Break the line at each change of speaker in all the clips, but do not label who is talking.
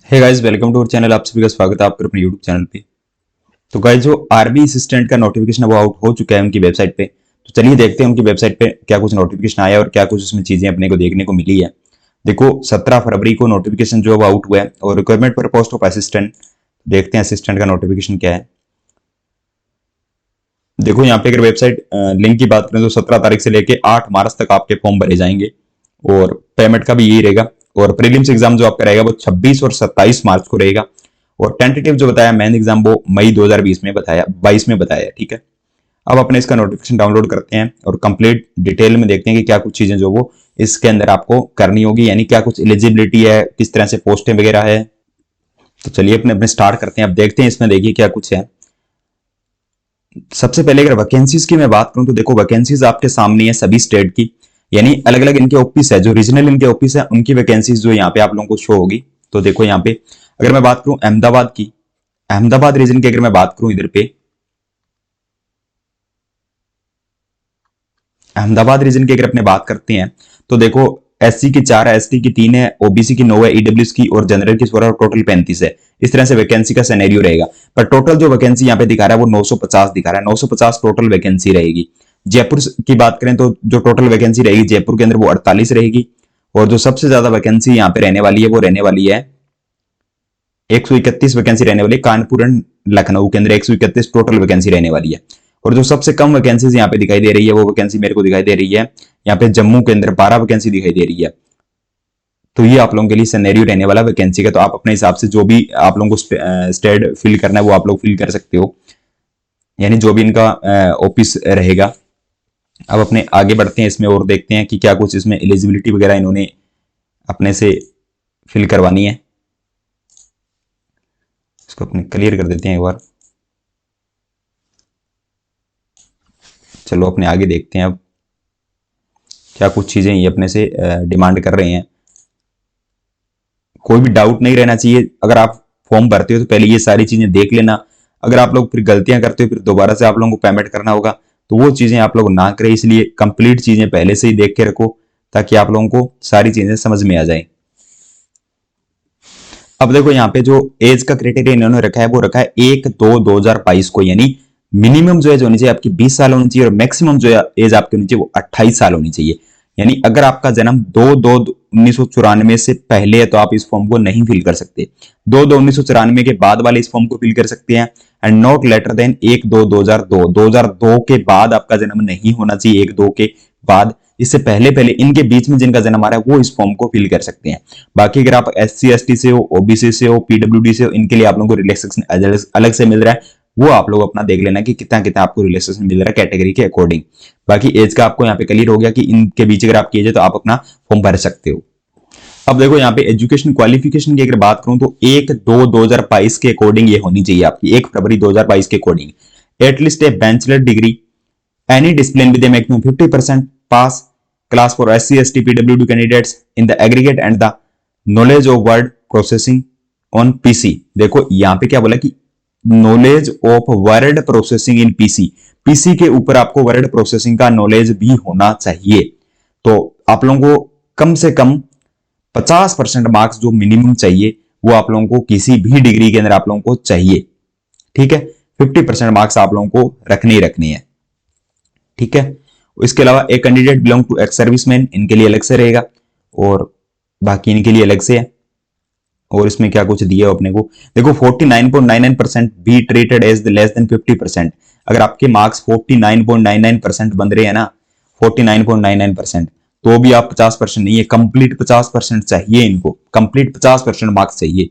Hey guys, welcome to our channel. आप सभी का स्वागत है आपके अपने यूट्यूब चैनल पे। तो गाइस, जो आरबी असिस्टेंट का नोटिफिकेशन है वो आउट हो चुका है उनकी वेबसाइट पे। तो चलिए देखते हैं उनकी वेबसाइट पे क्या कुछ नोटिफिकेशन आया और क्या कुछ उसमें चीजें अपने को देखने को मिली है। देखो, 17 फरवरी को नोटिफिकेशन जो है वो आउट हुआ है और रिक्वायरमेंट पर पोस्ट ऑफ असिस्टेंट। देखते हैं असिस्टेंट का नोटिफिकेशन क्या है। देखो यहाँ पे अगर वेबसाइट लिंक की बात करें तो 17 तारीख से लेके 8 मार्च तक आपके फॉर्म भरे जाएंगे और पेमेंट का भी यही रहेगा। और प्रीलिम्स एग्जाम जो आपका रहेगा वो 26 और 27 मार्च को रहेगा। और टेंटेटिव जो बताया मेन एग्जाम वो मई 2020 में बताया 22 में बताया। ठीक है, अब अपने इसका नोटिफिकेशन डाउनलोड करते हैं और कंप्लीट डिटेल में देखते हैं कि क्या कुछ चीजें जो वो इसके अंदर आपको करनी होगी, यानी क्या कुछ एलिजिबिलिटी है, किस तरह से पोस्टें वगैरह है। तो चलिए अपने अपने स्टार्ट करते हैं। अब देखते हैं इसमें, देखिए क्या कुछ है। सबसे पहले अगर वैकेंसीज की मैं बात करूं तो देखो, वैकेंसीज आपके सामने है सभी स्टेट की, यानी अलग अलग इनके ऑफिस है, जो रीजनल इनके ऑफिस है उनकी वैकेंसीज जो यहाँ पे आप लोगों को शो होगी। तो देखो यहाँ पे अगर मैं बात करूं अहमदाबाद की, अहमदाबाद रीजन की अगर मैं बात करूं इधर पे अहमदाबाद रीजन की अगर अपने बात करते हैं तो देखो, एससी की 4 है, एसटी की 3 है, ओबीसी की 9 है, ईडब्ल्यूएस की और जनरल की 16 और टोटल 35 है। इस तरह से वैकेंसी का सिनेरियो रहेगा। पर टोटल जो वैकेंसी यहाँ पे दिखा रहा है वो 950 दिखा रहा है। 950 टोटल वैकेंसी रहेगी। जयपुर की बात करें तो जो टोटल वैकेंसी रहेगी जयपुर के अंदर वो 48 रहेगी। और जो सबसे ज्यादा वैकेंसी यहाँ पे रहने वाली है वो रहने वाली है 131 वैकेंसी रहने वाली है। कानपुर एंड लखनऊ के अंदर 131 टोटल वैकेंसी रहने वाली है। और जो सबसे कम वैकेंसीज यहाँ पे दिखाई दे रही है वो वैकेंसी मेरे को दिखाई दे रही है यहाँ पे जम्मू के अंदर 12 वैकेंसी दिखाई दे रही है। तो ये आप लोगों के लिए सिनेरियो रहने वाला वैकेंसी का। तो आप अपने हिसाब से जो भी आप लोगों को स्टेट फिल करना है वो आप लोग फिल कर सकते हो, यानी जो भी इनका ऑफिस रहेगा। अब अपने आगे बढ़ते हैं इसमें और देखते हैं कि क्या कुछ इसमें एलिजिबिलिटी वगैरह इन्होंने अपने से फिल करवानी है। इसको अपने क्लियर कर देते हैं एक बार। चलो अपने आगे देखते हैं अब क्या कुछ चीजें ये अपने से डिमांड कर रहे हैं। कोई भी डाउट नहीं रहना चाहिए। अगर आप फॉर्म भरते हो तो पहले ये सारी चीजें देख लेना। अगर आप लोग फिर गलतियां करते हो फिर दोबारा से आप लोगों को पेमेंट करना होगा, तो वो चीजें आप लोग ना करें। इसलिए कंप्लीट चीजें पहले से ही देख के रखो ताकि आप लोगों को सारी चीजें समझ में आ जाए। अब देखो यहाँ पे जो एज का क्राइटेरिया इन्होंने रखा है वो रखा है 1/2/2022 को, यानी मिनिमम जो एज होनी चाहिए आपकी 20 साल होनी चाहिए और मैक्सिमम जो एज आपकी होनी चाहिए वो 28 साल होनी चाहिए। यानी अगर आपका जन्म 2/2/1994 से पहले है तो आप इस फॉर्म को नहीं फिल कर सकते। 2/2/1994 के बाद वाले इस फॉर्म को फिल कर सकते हैं। एंड नॉट लेटर देन 1/2/2002, 2002 के बाद आपका जन्म नहीं होना चाहिए। 1/2 के बाद, इससे पहले पहले इनके बीच में जिनका जन्म आ रहा है वो इस फॉर्म को फिल कर सकते हैं। बाकी अगर आप SC ST से हो, ओबीसी से हो, PWD से हो, इनके लिए आप लोगों को रिलैक्सेशन अलग से मिल रहा है। वो आप लोग अपना देख लेना कि कितना कितना आपको रिलैक्सेशन मिल रहा है कैटेगरी के अकॉर्डिंग। बाकी एज का आपको यहाँ पे क्लियर हो गया कि इनके बीच अगर आपकी एज है तो आप अपना फॉर्म भर सकते हो। अब देखो यहाँ पे एजुकेशन क्वालिफिकेशन की अगर बात करूं तो 1/2/2022 के अकॉर्डिंग ये होनी चाहिए आपकी, 1 फरवरी 2022 के according at least A bachelor degree any discipline with a maximum 50% pass class for SC ST PWD candidates in the aggregate and the knowledge of word processing on PC। देखो यहाँ पे क्या बोला कि knowledge of word processing in PC के ऊपर आपको word processing का नॉलेज भी होना चाहिए। तो आप लोगों को कम से कम 50% मार्क्स जो मिनिमम चाहिए वो आप लोगों को किसी भी डिग्री के अंदर आप लोगों को चाहिए। ठीक है, 50% मार्क्स आप लोगों को रखने ही रखने हैं। ठीक है, इसके अलावा एक candidate belong to ex serviceman, इनके लिए अलग से रहेगा और बाकी इनके लिए अलग से है। और इसमें क्या कुछ दिया अपने को, देखो 49.99% be treated as less than 50%। अगर आपके मार्क्स 49.99% बन रहे हैं ना, 49.99%, तो भी आप 50% नहीं है, कंप्लीट 50% चाहिए इनको, कंप्लीट 50% मार्क्स चाहिए।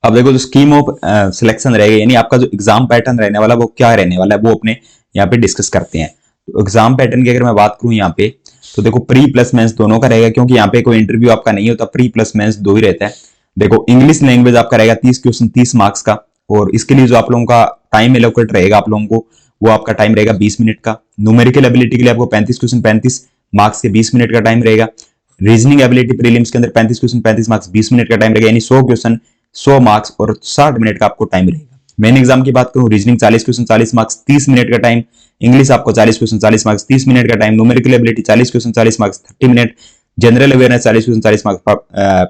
अब देखो जो स्कीम ऑफ सिलेक्शन रहेगा, यानी आपका जो एग्जाम पैटर्न रहने वाला वो क्या रहने वाला है वो अपने यहाँ पे डिस्कस करते हैं। तो एग्जाम पैटर्न की अगर मैं बात करूं यहाँ पे तो देखो प्री प्लस मेंस दोनों का रहेगा, क्योंकि यहाँ पे कोई इंटरव्यू आपका नहीं होता, प्री प्लस मेंस दो ही रहता है। देखो इंग्लिश लैंग्वेज आपका रहेगा 30 क्वेश्चन 30 मार्क्स का, और इसके लिए जो आप लोगों का टाइम एलोकेट रहेगा आप लोगों को, वो आपका टाइम रहेगा 20 मिनट का। न्यूमेरिकल एबिलिटी के लिए आपको 35 क्वेश्चन 35 मार्क्स के 20 मिनट का टाइम रहेगा। रीजनिंग एबिलिटी प्रीलिम्स के अंदर 35 क्वेश्चन 35 मार्क्स 20 मिनट का टाइम रहेगा, यानी 100 क्वेश्चन 100 मार्क्स और 60 मिनट का आपको टाइम रहेगा। मेन एग्जाम की बात करूं, रीजनिंग 40 क्वेश्चन 40 मार्क्स 30 मिनट का टाइम, इंग्लिश आपको 40 क्वेश्चन 40 मार्क्स 30 मिनट का time, numerical ability 40 question 40 marks 30 minute, general awareness 40 question 40 marks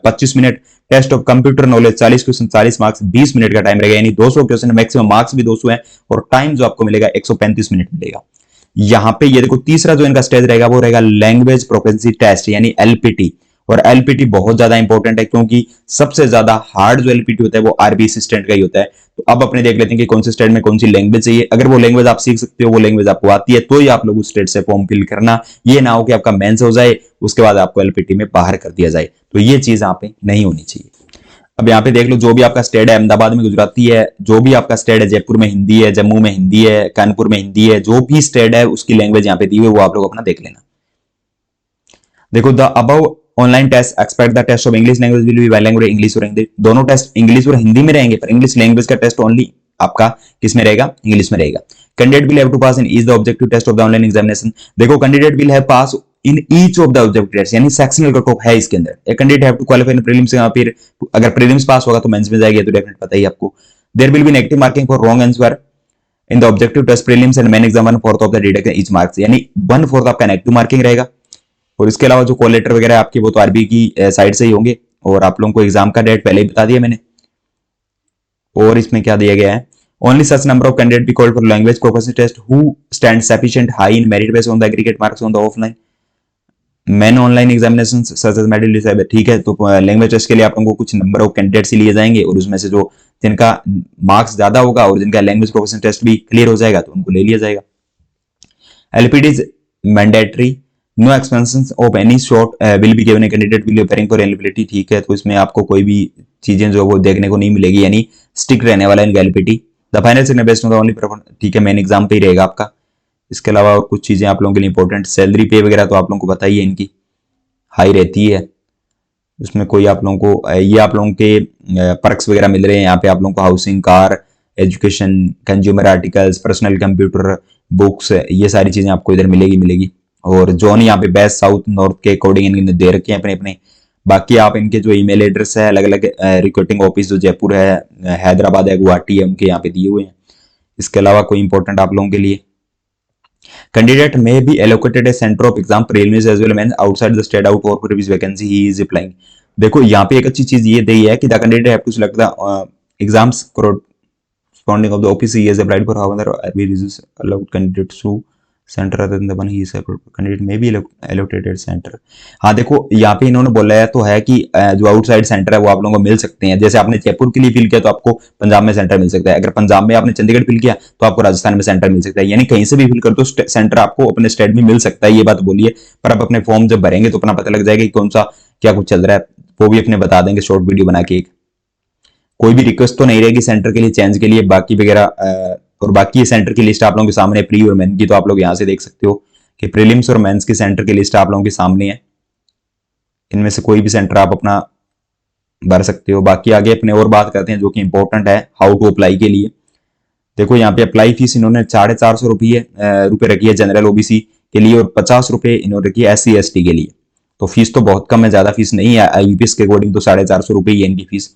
25 minute, test of computer knowledge 40 question 40 marks 20 minute का टाइम रहेगा, यानी 200 क्वेश्चन, मैक्सिमम मार्क्स भी 200 है, और time जो आपको मिलेगा 135 मिनट मिलेगा। यहाँ पे ये देखो तीसरा जो इनका स्टेज रहेगा वो रहेगा लैंग्वेज प्रोफिशिएंसी टेस्ट यानी एलपीटी। और एलपीटी बहुत ज्यादा इंपॉर्टेंट है, क्योंकि सबसे ज्यादा हार्ड जो एलपीटी होता है वो आरबी असिस्टेंट का ही होता है। तो अब अपने देख लेते हैं कि कौन से स्टेट में कौन सी लैंग्वेज चाहिए। अगर वो लैंग्वेज आप सीख सकते हो, वो लैंग्वेज आपको आती है, तो ही आप लोग उस स्टेट से फॉर्म फिल करना। ये ना हो कि आपका मेंस हो जाए उसके बाद आपको एलपीटी में बाहर कर दिया जाए, तो ये चीज यहाँ पे नहीं होनी चाहिए। अब यहाँ पे देख लो, जो भी आपका स्टेट है, अहमदाबाद में गुजराती है, जो भी आपका स्टेट है, जयपुर में हिंदी है, जम्मू में हिंदी है, कानपुर में हिंदी है, जो भी स्टेट है उसकी लैंग्वेज यहाँ पे दी हुई है, वो आप लोग अपना देख लेना। देखो, the above online test expect the test of English language will be bilingual, English और हिंदी। दोनों टेस्ट इंग्लिश और हिंदी में रहेंगे, पर इंग्लिश लैंग्वेज का टेस्ट ओनली आपका किस में रहेगा, इंग्लिश में रहेगा। Candidate will have to pass in each the objective test of the online examination. देखो, candidate will have pass in each of the objective test, यानी सेक्शनल कट ऑफ है इसके अंदर। एक candidate have to qualify in prelims, फिर अगर prelims पास होगा तो मेंस में जाएगा, तो डेफिनेट पता ही आपको। There will be negative marking for wrong answer in the objective test prelims and main exam 1/4 of the deduction each marks, यानी 1/4 आपका नेगेटिव मार्किंग रहेगा। और इसके अलावा जो कॉल लेटर वगैरह आपके वो तो आरबी की साइड से ही होंगे, और आप लोगों को एग्जाम का डेट पहले ही बता दिया मैंने। और इसमें क्या दिया गया है, only such number of candidate be called for language proficiency test who stand sufficient high in merit based on the aggregate marks on the offline man online examination such as medical decide. ठीक है, तो language test के लिए आप लोगों को कुछ number of candidates ही लिए जाएंगे, और उसमें से जो जिनका मार्क्स ज्यादा होगा और जिनका लैंग्वेज प्रोफिशिएंसी टेस्ट भी क्लियर हो जाएगा तो उनको ले लिया जाएगा। LPT is mandatory, no expenses of any sort will be given a candidate will appearing for eligibility. ठीक है, तो इसमें आपको कोई भी चीजें जो वो देखने को नहीं मिलेगी, यानी स्टिक रहने वाला है LPT. The final signature based on the only prefer. ठीक है, मेन एग्जाम पे ही रहेगा आपका। इसके अलावा और कुछ चीजें आप लोगों के लिए इंपॉर्टेंट, सैलरी पे वगैरह तो आप लोगों को पता ही है, इनकी हाई रहती है। उसमें कोई आप लोगों को ये आप लोगों के पर्क्स वगैरह मिल रहे हैं यहाँ पे आप लोगों को, housing, car, education, consumer articles, personal computer, books, ये सारी चीजें आपको इधर मिलेगी। और जोन यहाँ पे वेस्ट साउथ नॉर्थ के अकॉर्डिंग इन्होंने दे रखे हैं अपने अपने। बाकी आप इनके जो ईमेल एड्रेस है, अलग अलग रिक्रूटिंग ऑफिस जो जयपुर है, हैदराबाद है, गुवाहाटी है, उनके यहाँ पे दिए हुए हैं। इसके अलावा कोई इंपॉर्टेंट आप लोगों के लिए, candidate may be allocated a centre of exam prelims as well as outside the state out for previous vacancy he is applying. देखो, यहाँ पे एक अच्छी चीज ये दी है कि the candidate have to select the exams corresponding of the office he has applied for, however we reduce allowed candidates to center other than the one he is candidate may be allocated center। हाँ देखो, यहाँ पे इन्होंने बोला है तो है कि जो आउटसाइड सेंटर है वो आप लोगों को मिल सकते हैं। जैसे आपने जयपुर के लिए फिल किया तो आपको पंजाब में सेंटर मिल सकता है, अगर पंजाब में आपने चंडीगढ़ फिल किया तो आपको राजस्थान में सेंटर मिल सकता है, यानी कहीं से भी फिल कर दो सेंटर आपको अपने स्टेट में मिल सकता है। ये बात बोलिए, पर आप अपने फॉर्म जब भरेंगे तो अपना पता लग जाएगा कि कौन सा क्या कुछ चल रहा है, वो भी अपने बता देंगे शॉर्ट वीडियो बना के। कोई भी रिक्वेस्ट तो नहीं रहेगी सेंटर के लिए चेंज के लिए, बाकी वगैरह। और बाकी ये सेंटर की लिस्ट आप लोगों के सामने, प्री और मेन की, तो आप लोग यहाँ से देख सकते हो कि प्रीलिम्स और मेंस की सेंटर की लिस्ट आप लोगों के सामने है। इनमें से कोई भी सेंटर आप अपना भर सकते हो। बाकी आगे अपने और बात करते हैं जो कि इंपॉर्टेंट है, हाउ टू अप्लाई के लिए। देखो, यहाँ पे अप्लाई फीस इन्होंने 450 रुपये रखी है जनरल ओबीसी के लिए, और 50 रुपये इन्होंने रखी है SC ST के लिए। तो फीस तो बहुत कम है, ज्यादा फीस नहीं है। IBPS के अकॉर्डिंग तो 450 रुपये ही है इनकी फीस।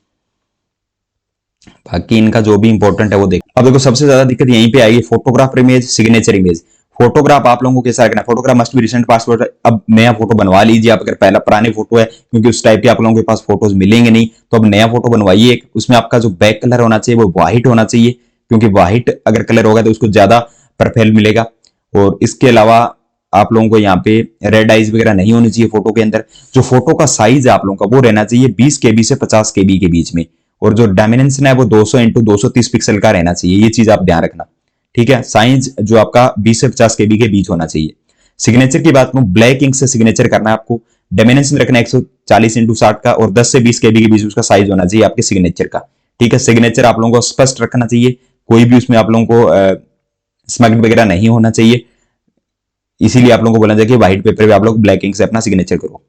बाकी इनका जो भी इंपॉर्टेंट है वो देख। अब देखो, सबसे ज्यादा दिक्कत यहीं पे आएगी, photograph image, signature image. Photograph आप लोगों को कैसा रखना है, photograph must be recent passport. अब नया फोटो बनवा लीजिए आप, अगर पहला पुराने फोटो है, क्योंकि उस टाइप के आप लोगों के पास फोटोज मिलेंगे नहीं, तो अब नया फोटो बनवाइए। उसमें आपका जो बैक कलर होना चाहिए वो व्हाइट होना चाहिए, क्योंकि व्हाइट अगर कलर होगा तो उसको ज्यादा परफेक्ट मिलेगा। और इसके अलावा आप लोगों को यहाँ पे रेड आइज वगैरह नहीं होनी चाहिए फोटो के अंदर। जो फोटो का साइज है आप लोगों का वो रहना चाहिए 20 KB से 50 KB के बीच में, और जो डायमेंशन है वो 200 × 230 पिक्सल का रहना चाहिए। ये चीज आप ध्यान रखना, ठीक है। साइज जो आपका 20 से 50 KB के बीच होना चाहिए। सिग्नेचर की बात करूं, ब्लैक इंक से सिग्नेचर करना है आपको। डायमेंशन रखना 140 × 60 का, और 10 से 20 KB के बीच उसका साइज होना चाहिए आपके सिग्नेचर का, ठीक है। सिग्नेचर आप लोगों को स्पष्ट रखना चाहिए, कोई भी उसमें आप लोगों को स्मग्ड वगैरह नहीं होना चाहिए। इसीलिए आप लोगों को बोला जाए कि व्हाइट पेपर पे आप लोग ब्लैक इंक से अपना सिग्नेचर करो।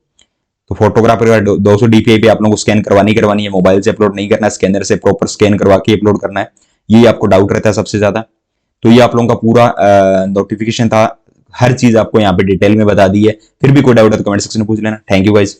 तो फोटोग्राफ 200 DPI पे आप लोगों को स्कैन करवानी है, मोबाइल से अपलोड नहीं करना, स्कैनर से प्रॉपर स्कैन करवा के अपलोड करना है। ये आपको डाउट रहता है सबसे ज्यादा। तो ये आप लोगों का पूरा नोटिफिकेशन था, हर चीज आपको यहाँ पे डिटेल में बता दी है। फिर भी कोई डाउट है तो कमेंट सेक्शन में पूछ लेना। Thank you guys.